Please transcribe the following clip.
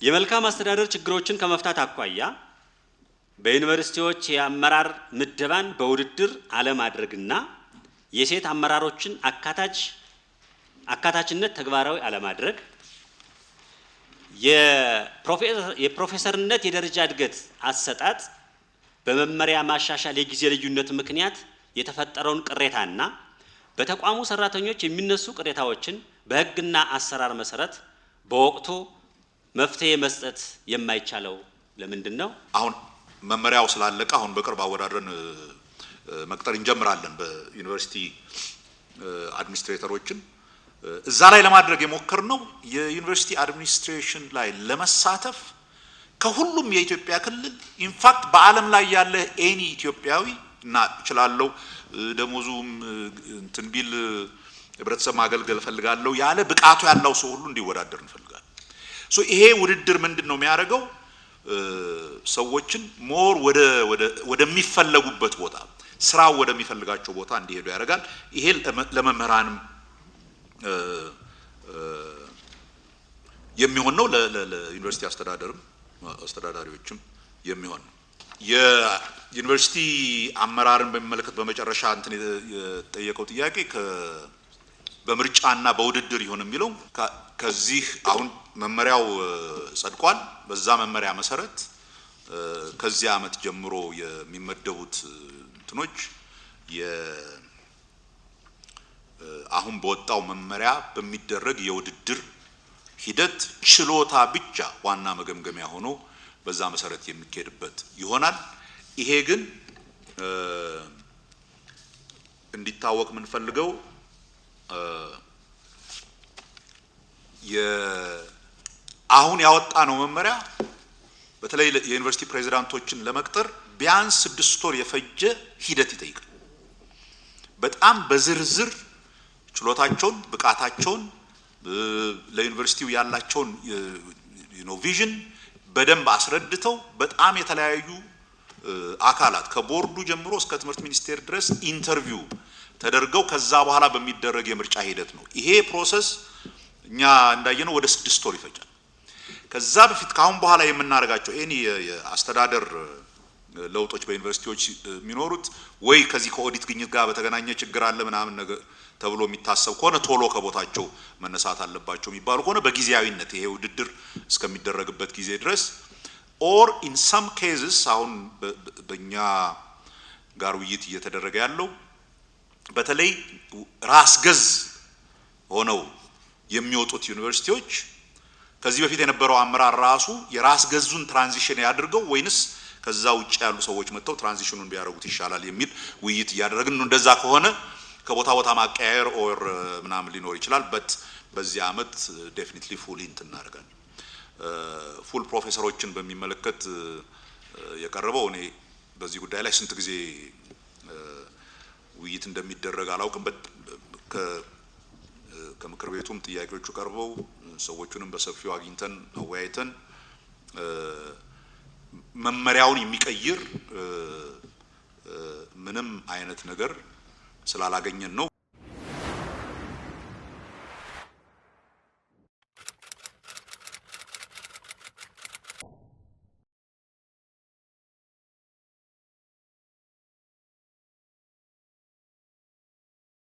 የመልካም አስተዳደር ችግሮችን ከመፍታት አኳያ በዩኒቨርሲቲዎች የአመራር ምደባን በውድድር አለማድረግና የሴት አመራሮችን አካታችነት ተግባራዊ አለማድረግ የፕሮፌሰርነት የደረጃ እድገት አሰጣጥ በመመሪያ ማሻሻል የጊዜ ልዩነት ምክንያት የተፈጠረውን ቅሬታና በተቋሙ ሰራተኞች የሚነሱ ቅሬታዎችን በሕግና አሰራር መሰረት በወቅቱ መፍትሄ መስጠት የማይቻለው ለምንድነው? አሁን መመሪያው ስላለቀ አሁን በቅርብ አወዳድረን መቅጠር እንጀምራለን በዩኒቨርሲቲ አድሚኒስትሬተሮችን እዛ ላይ ለማድረግ የሞከርነው የዩኒቨርሲቲ አድሚኒስትሬሽን ላይ ለመሳተፍ ከሁሉም የኢትዮጵያ ክልል ኢንፋክት በዓለም ላይ ያለ ኤኒ ኢትዮጵያዊ እና ይችላልው ደሞዙም እንትን ቢል ህብረተሰብ ማገልገል ፈልጋለሁ ያለ ብቃቱ ያለው ሰው ሁሉ እንዲወዳደር እንፈልጋለን። ሶ ይሄ ውድድር ምንድነው የሚያደርገው? ሰዎችን ሞር ወደሚፈለጉበት ቦታ ስራው ወደሚፈልጋቸው ቦታ እንዲሄዱ ያደርጋል። ይሄ ለመምህራንም የሚሆን ነው፣ ለዩኒቨርሲቲ አስተዳዳሪዎችም የሚሆን ነው። የዩኒቨርሲቲ አመራርን በሚመለከት በመጨረሻ እንትን የጠየቀው ጥያቄ በምርጫና በውድድር ይሆን የሚለው ከዚህ አሁን መመሪያው ጸድቋል። በዛ መመሪያ መሰረት ከዚህ ዓመት ጀምሮ የሚመደቡት እንትኖች አሁን በወጣው መመሪያ በሚደረግ የውድድር ሂደት ችሎታ ብቻ ዋና መገምገሚያ ሆኖ በዛ መሰረት የሚካሄድበት ይሆናል። ይሄ ግን እንዲታወቅ ምን ፈልገው አሁን ያወጣ ነው መመሪያ በተለይ የዩኒቨርሲቲ ፕሬዝዳንቶችን ለመቅጠር ቢያንስ 6 ወር የፈጀ ሂደት ይጠይቃል። በጣም በዝርዝር ችሎታቸውን ብቃታቸውን ለዩኒቨርሲቲው ያላቸውን ቪዥን በደንብ አስረድተው በጣም የተለያዩ አካላት ከቦርዱ ጀምሮ እስከ ትምህርት ሚኒስቴር ድረስ ኢንተርቪው ተደርገው ከዛ በኋላ በሚደረግ የምርጫ ሂደት ነው። ይሄ ፕሮሰስ እኛ እንዳየነው ወደ 6 ወር ይፈጃል። ከዛ በፊት ካሁን በኋላ የምናደርጋቸው እኔ የአስተዳደር ለውጦች በዩኒቨርሲቲዎች የሚኖሩት ወይ ከዚህ ከኦዲት ግኝት ጋር በተገናኘ ችግር አለ ምናምን ነገር ተብሎ የሚታሰብ ከሆነ ቶሎ ከቦታቸው መነሳት አለባቸው የሚባሉ ከሆነ በጊዜያዊነት ይሄ ውድድር እስከሚደረግበት ጊዜ ድረስ ኦር ኢን ሰም ኬዝስ አሁን በእኛ ጋር ውይይት እየተደረገ ያለው በተለይ ራስ ገዝ ሆነው የሚወጡት ዩኒቨርሲቲዎች ከዚህ በፊት የነበረው አመራር ራሱ የራስ ገዙን ትራንዚሽን ያድርገው ወይንስ ከዛ ውጭ ያሉ ሰዎች መጥተው ትራንዚሽኑን ቢያደርጉት ይሻላል የሚል ውይይት እያደረግን ነው። እንደዛ ከሆነ ከቦታ ቦታ ማቀያየር ኦር ምናምን ሊኖር ይችላል። በዚህ አመት ዴፊኒትሊ ፉል እንትን እናደርጋለን። ፉል ፕሮፌሰሮችን በሚመለከት የቀረበው እኔ በዚህ ጉዳይ ላይ ስንት ጊዜ ውይይት እንደሚደረግ አላውቅም። ከምክር ቤቱም ጥያቄዎቹ ቀርበው ሰዎቹንም በሰፊው አግኝተን አወያይተን መመሪያውን የሚቀይር ምንም አይነት ነገር ስላላገኘን ነው።